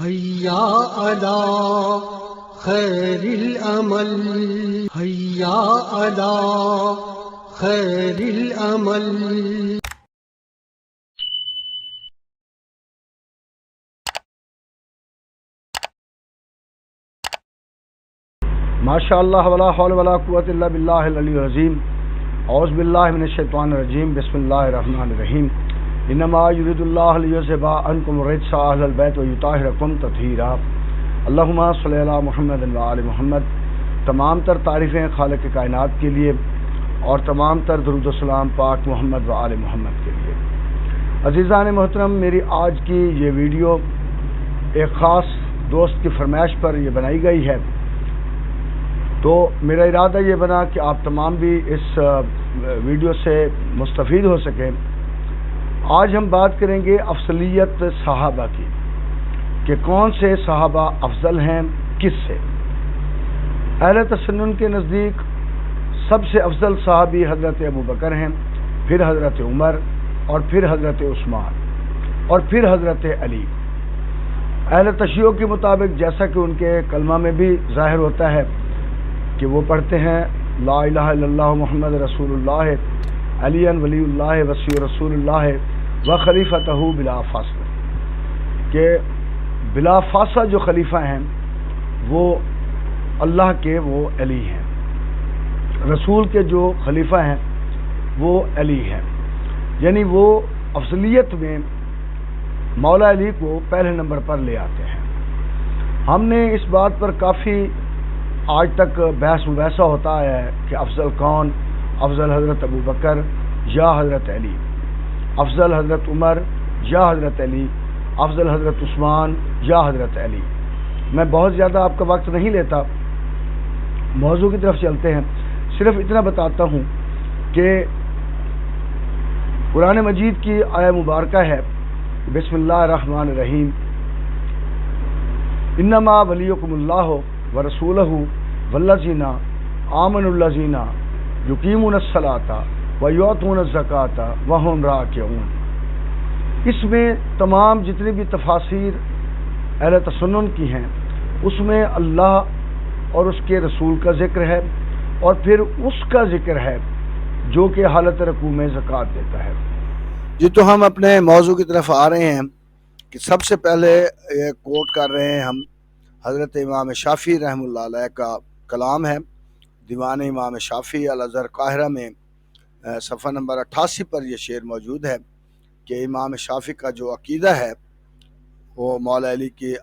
حیا علی خیر العمل، حیا علی خیر العمل۔ ماشاء اللہ ولا حول ولا قوۃ الا باللہ العلی العظیم۔ اعوذ باللہ من الشیطان الرجیم، بسم اللہ الرحمن الرحیم۔ انما یرید اللہ لیذھب عنکم الرجس اہل البیت ویطہرکم تطہیرا۔ اللہم صلی علی محمد و آل محمد۔ تمام تر تعریفیں خالق کائنات کے لیے اور تمام تر درود و سلام پاک محمد و آل محمد کے لیے۔ عزیزان محترم، میری آج کی یہ ویڈیو ایک خاص دوست کی فرمائش پر یہ بنائی گئی ہے، تو میرا ارادہ یہ بنا کہ آپ تمام بھی اس ویڈیو سے مستفید ہو سکیں۔ آج ہم بات کریں گے افضلیت صحابہ کی، کہ کون سے صحابہ افضل ہیں کس سے۔ اہل تسنن کے نزدیک سب سے افضل صحابی حضرت ابوبکر ہیں، پھر حضرت عمر، اور پھر حضرت عثمان، اور پھر حضرت علی۔ اہل تشیع کے مطابق، جیسا کہ ان کے کلمہ میں بھی ظاہر ہوتا ہے کہ وہ پڑھتے ہیں لا الہ الا اللہ محمد رسول اللہ علی ولی اللہ وصی رسول اللہ و خلیفتہ بلا فاصلہ، کہ بلا فاصلہ جو خلیفہ ہیں وہ اللہ کے وہ علی ہیں، رسول کے جو خلیفہ ہیں وہ علی ہیں، یعنی وہ افضلیت میں مولا علی کو پہلے نمبر پر لے آتے ہیں۔ ہم نے اس بات پر کافی آج تک بحث مباحثہ ہوتا ہے کہ افضل کون، افضل حضرت ابوبکر یا حضرت علی، افضل حضرت عمر یا حضرت علی، افضل حضرت عثمان یا حضرت علی۔ میں بہت زیادہ آپ کا وقت نہیں لیتا، موضوع کی طرف چلتے ہیں۔ صرف اتنا بتاتا ہوں کہ قرآن مجید کی آیہ مبارکہ ہے بسم اللہ الرحمن الرحیم، انما ولیکم اللہ ورسولہ والذین آمنوا الذین یقیمون الصلاۃ ویؤتون الزکاۃ وہم راکعون۔ اس میں تمام جتنی بھی تفاسیر اہل تسنن کی ہیں، اس میں اللہ اور اس کے رسول کا ذکر ہے، اور پھر اس کا ذکر ہے جو کہ حالت رکوع میں زکوٰۃ دیتا ہے۔ جی، تو ہم اپنے موضوع کی طرف آ رہے ہیں کہ سب سے پہلے یہ کوٹ کر رہے ہیں ہم حضرت امام شافعی رحمہ اللہ علیہ کا کلام ہے، دیوان امام شافعی الازہر قاہرہ میں صفحہ نمبر 88 پر یہ شعر موجود ہے کہ امام شافعی کا جو عقیدہ ہے وہ مولا علی کی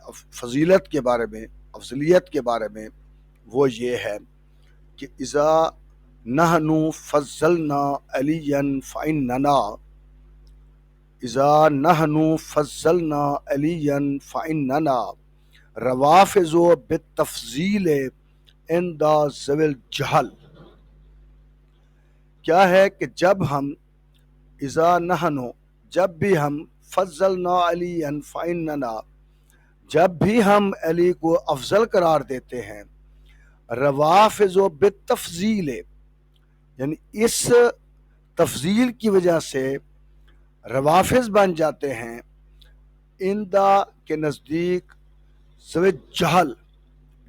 فضیلت کے بارے میں، افضلیت کے بارے میں، وہ یہ ہے کہ اذا نحن فضلنا علیا فإننا، اذا نحن فضلنا علیا فإننا روافض بالتفضیل عند ذوی الجہل۔ کیا ہے کہ جب ہم اذا نحن، جب بھی ہم، فضلنا علیا فإننا، جب بھی ہم علی کو افضل قرار دیتے ہیں، روافض بالتفضیل، یعنی اس تفضیل کی وجہ سے روافض بن جاتے ہیں، اندہ کے نزدیک، ذوی جہل،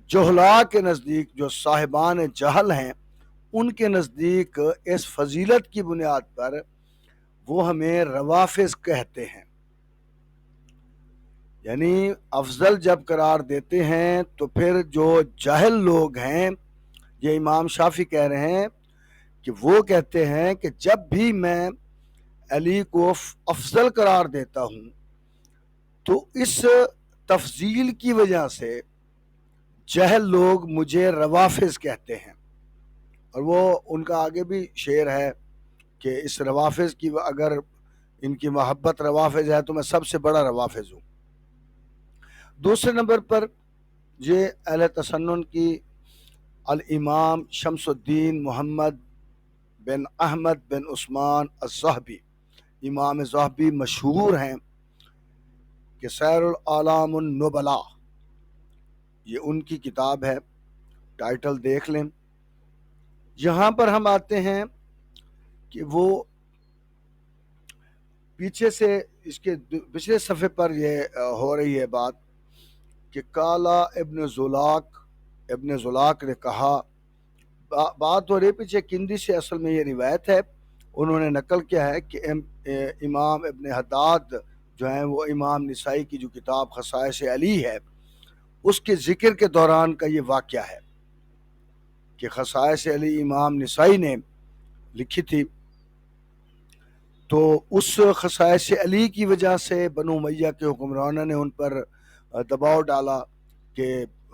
جہلاء کے نزدیک، جو صاحبان جہل ہیں ان کے نزدیک اس فضیلت کی بنیاد پر وہ ہمیں روافض کہتے ہیں۔ یعنی افضل جب قرار دیتے ہیں تو پھر جو جاہل لوگ ہیں، یہ امام شافعی کہہ رہے ہیں کہ وہ کہتے ہیں کہ جب بھی میں علی کو افضل قرار دیتا ہوں تو اس تفضیل کی وجہ سے جاہل لوگ مجھے روافض کہتے ہیں۔ اور وہ ان کا آگے بھی شعر ہے کہ اس روافض کی، اگر ان کی محبت روافض ہے تو میں سب سے بڑا روافض ہوں۔ دوسرے نمبر پر یہ اہل تسنن کی الامام شمس الدین محمد بن احمد بن عثمان الذہبی، امام ذہبی مشہور ہیں کہ سیر الاعلام النبلاء، یہ ان کی کتاب ہے، ٹائٹل دیکھ لیں۔ یہاں پر ہم آتے ہیں کہ وہ پیچھے سے اس کے پچھلے صفحے پر یہ ہو رہی ہے بات کہ کالا ابن زلاق نے کہا، بات ہو رہی پیچھے کندی سے، اصل میں یہ روایت ہے، انہوں نے نقل کیا ہے کہ امام ابن حداد جو ہیں وہ امام نسائی کی جو کتاب خصائص علی ہے اس کے ذکر کے دوران کا یہ واقعہ ہے کہ خصائص علی امام نسائی نے لکھی تھی، تو اس خصائص علی کی وجہ سے بنو امیہ کے حکمرانوں نے ان پر دباؤ ڈالا کہ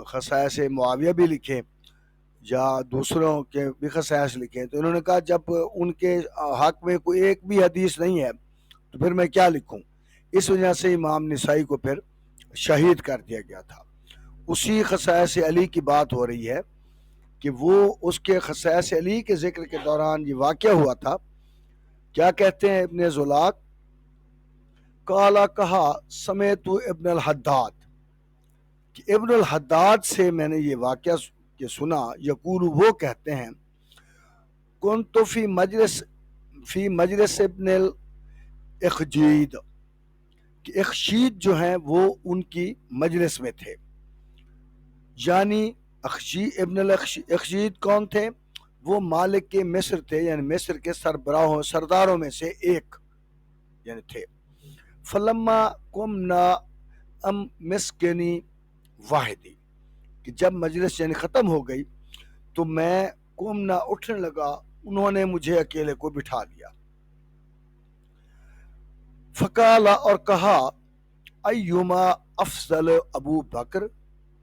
خصائص معاویہ بھی لکھیں یا دوسروں کے بھی خصائص لکھیں، تو انہوں نے کہا جب ان کے حق میں کوئی ایک بھی حدیث نہیں ہے تو پھر میں کیا لکھوں، اس وجہ سے امام نسائی کو پھر شہید کر دیا گیا تھا۔ اسی خصائص علی کی بات ہو رہی ہے کہ وہ اس کے خصائص علی کے ذکر کے دوران یہ واقعہ ہوا تھا۔ کیا کہتے ہیں ابن زلاق، کالا کہا سمیت ابن الحداد، کہ ابن الحداد سے میں نے یہ واقعہ کہ سنا، یقول وہ کہتے ہیں، کنت فی مجلس ابن الاخجید، کہ اخشید جو ہیں وہ ان کی مجلس میں تھے، یعنی ابن الاخشید کون تھے؟ وہ مالک کے مصر تھے، یعنی مصر کے سرداروں میں سے ایک یعنی تھے۔ فلما قمنا ام مسکنی واحدی، کہ جب مجلس یعنی ختم ہو گئی تو میں قمنا اٹھنے لگا، انہوں نے مجھے اکیلے کو بٹھا لیا۔ فقالا، اور کہا، ایما افضل ابو بکر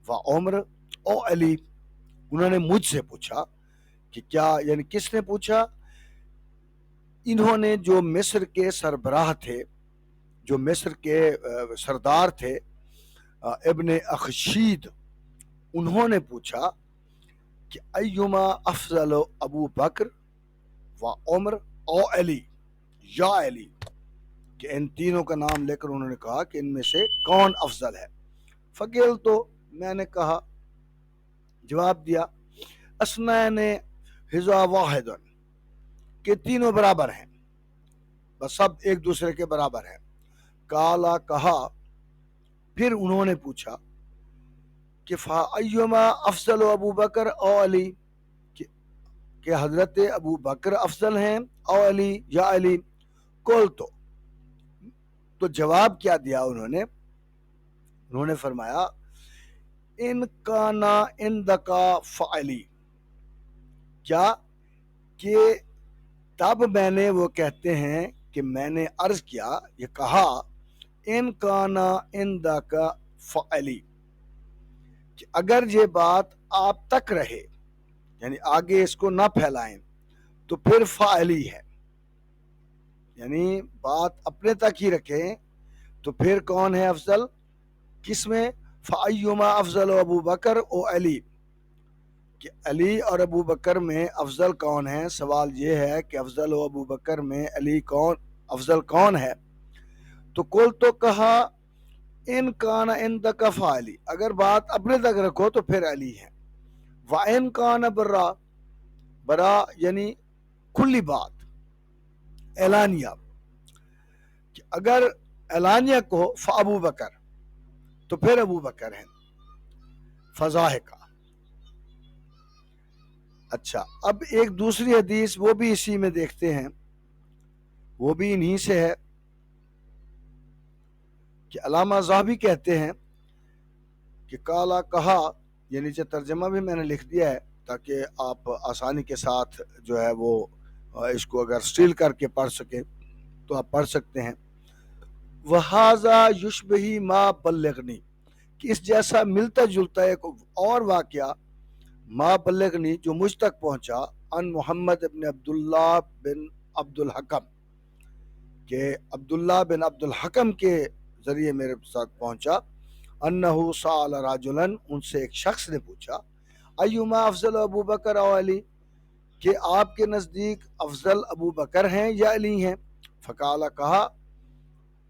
و عمر او علی، انہوں نے مجھ سے پوچھا کہ کیا، یعنی کس نے پوچھا؟ انہوں نے جو مصر کے سربراہ تھے، جو مصر کے سردار تھے ابن اخشید، انہوں نے پوچھا کہ ایما افضل ابو بکر و عمر او علی، یا علی، کہ ان تینوں کا نام لے کر انہوں نے کہا کہ ان میں سے کون افضل ہے۔ فقیل، تو میں نے کہا، جواب دیا، اسنین حذا واحد، کہ تینوں برابر ہیں، بس سب ایک دوسرے کے برابر ہیں۔ کالا، کہا، پھر انہوں نے پوچھا کہ فایما افضل ابو بکر او علی، کہ حضرت ابو بکر افضل ہیں او علی یا علی؟ کول، تو جواب کیا دیا انہوں نے فرمایا، ان کانا عندکا فعلی، کیا کہ تب میں نے، وہ کہتے ہیں کہ میں نے عرض کیا، یہ کہا، ان کانا عندکا فعلی، کہ اگر یہ بات آپ تک رہے، یعنی آگے اس کو نہ پھیلائیں، تو پھر فعلی ہے، یعنی بات اپنے تک ہی رکھیں تو پھر کون ہے افضل؟ کس میں؟ فایما افضل ابو بکر او علی، کہ علی اور ابو بکر میں افضل کون ہے؟ سوال یہ ہے کہ افضل و ابو بکر میں علی کون افضل کون ہے؟ تو کل، تو کہا، ان کان عندک فعلی، اگر بات اپنے تک رکھو تو پھر علی ہے، وان کان برا یعنی کھلی بات، اعلانیہ، کہ اگر اعلانیہ کو فابو بکر، تو پھر ابو بکر ہیں، فضاحکہ۔ اچھا، اب ایک دوسری حدیث وہ بھی اسی میں دیکھتے ہیں، وہ بھی انہی سے ہے، کہ علامہ ذہبی کہتے ہیں کہ کالا، کہا، یعنی جو ترجمہ بھی میں نے لکھ دیا ہے تاکہ آپ آسانی کے ساتھ جو ہے وہ اس کو اگر سٹیل کر کے پڑھ سکیں تو آپ پڑھ سکتے ہیں۔ وَهَذَا يُشْبِهِ مَا بَلَّغْنِي، کہ اس جیسا ملتا جلتا ایک اور واقعہ، ما بلغنی، جو مجھ تک پہنچا، ان محمد ابن عبداللہ بن عبد الحکم، کہ عبداللہ بن عبد الحکم کے ذریعے میرے ساتھ پہنچا، انہو سأل رجلا، ان سے ایک شخص نے پوچھا، ایما افضل ابو بکر او علی، کہ آپ کے نزدیک افضل ابو بکر ہیں یا علی ہیں؟ فقال، کہا،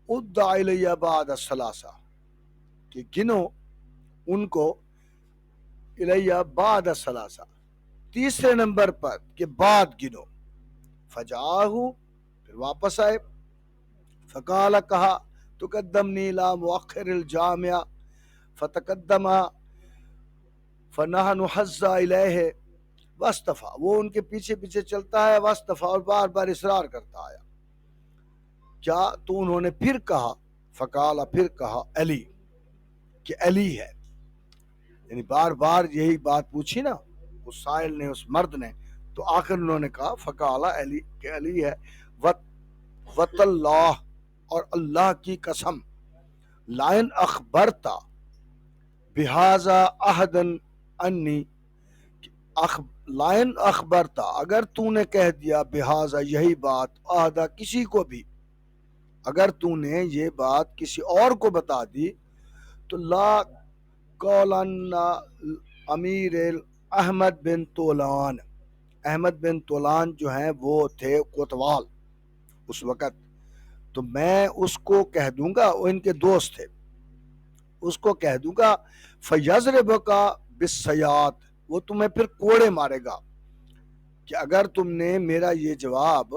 ادع الی بعد الثلاثہ، کہ گنو ان کو، الیہ بعد الثلاثہ، تیسرے نمبر پر کے بعد گنو۔ فجاءہ، پھر واپس آئے، فقال، کہا، تقدمنی لا مؤخر الجامع فتقدم فنحن حظا الیہ واصطفیٰ، وہ ان کے پیچھے پیچھے چلتا ہے، واصطفیٰ، اور بار بار اصرار کرتا آیا. کیا؟ تو انہوں نے پھر کہا، فقال، پھر کہا علی، کہ علی ہے. یعنی بار بار یہی بات پوچھی نا اس سائل نے، اس مرد نے، تو آخر انہوں نے کہا فقال علی، کہ علی ہے. وط اللہ، اور اللہ کی قسم، لائن اخبرتا بہذا احدا انی، لائن اخبرتا، اگر تو نے کہہ دیا، بہذا یہی بات، احدا کسی کو بھی، اگر تو نے یہ بات کسی اور کو بتا دی، تو لا قولن امیر احمد بن طولان، احمد بن طولان جو ہیں وہ تھے کوتوال اس وقت، تو میں اس کو کہہ دوں گا، وہ ان کے دوست تھے، اس کو کہہ دوں گا، فیضربک بالسیاط، وہ تمہیں پھر کوڑے مارے گا. کہ اگر تم نے میرا یہ جواب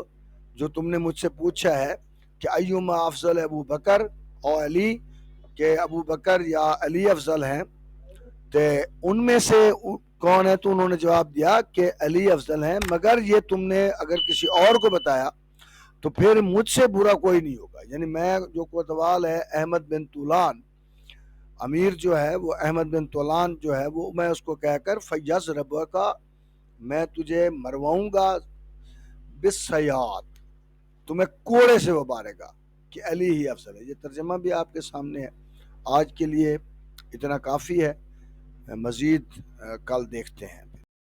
جو تم نے مجھ سے پوچھا ہے کہ ایما افضل ابو بکر اور علی، کہ ابو بکر یا علی افضل ہیں، تو ان میں سے کون ہے؟ تو انہوں نے جواب دیا کہ علی افضل ہیں، مگر یہ تم نے اگر کسی اور کو بتایا تو پھر مجھ سے برا کوئی نہیں ہوگا. یعنی میں جو کوتوال ہے احمد بن طولان، امیر جو ہے وہ احمد بن طولان جو ہے وہ، میں اس کو کہہ کر فیضربک، میں تجھے مرواؤں گا، بالسیاط، تمہیں کوڑے سے وہ مارے گا، کہ علی ہی افضل ہے. یہ ترجمہ بھی آپ کے سامنے ہے. آج کے لیے اتنا کافی ہے، مزید کل دیکھتے ہیں.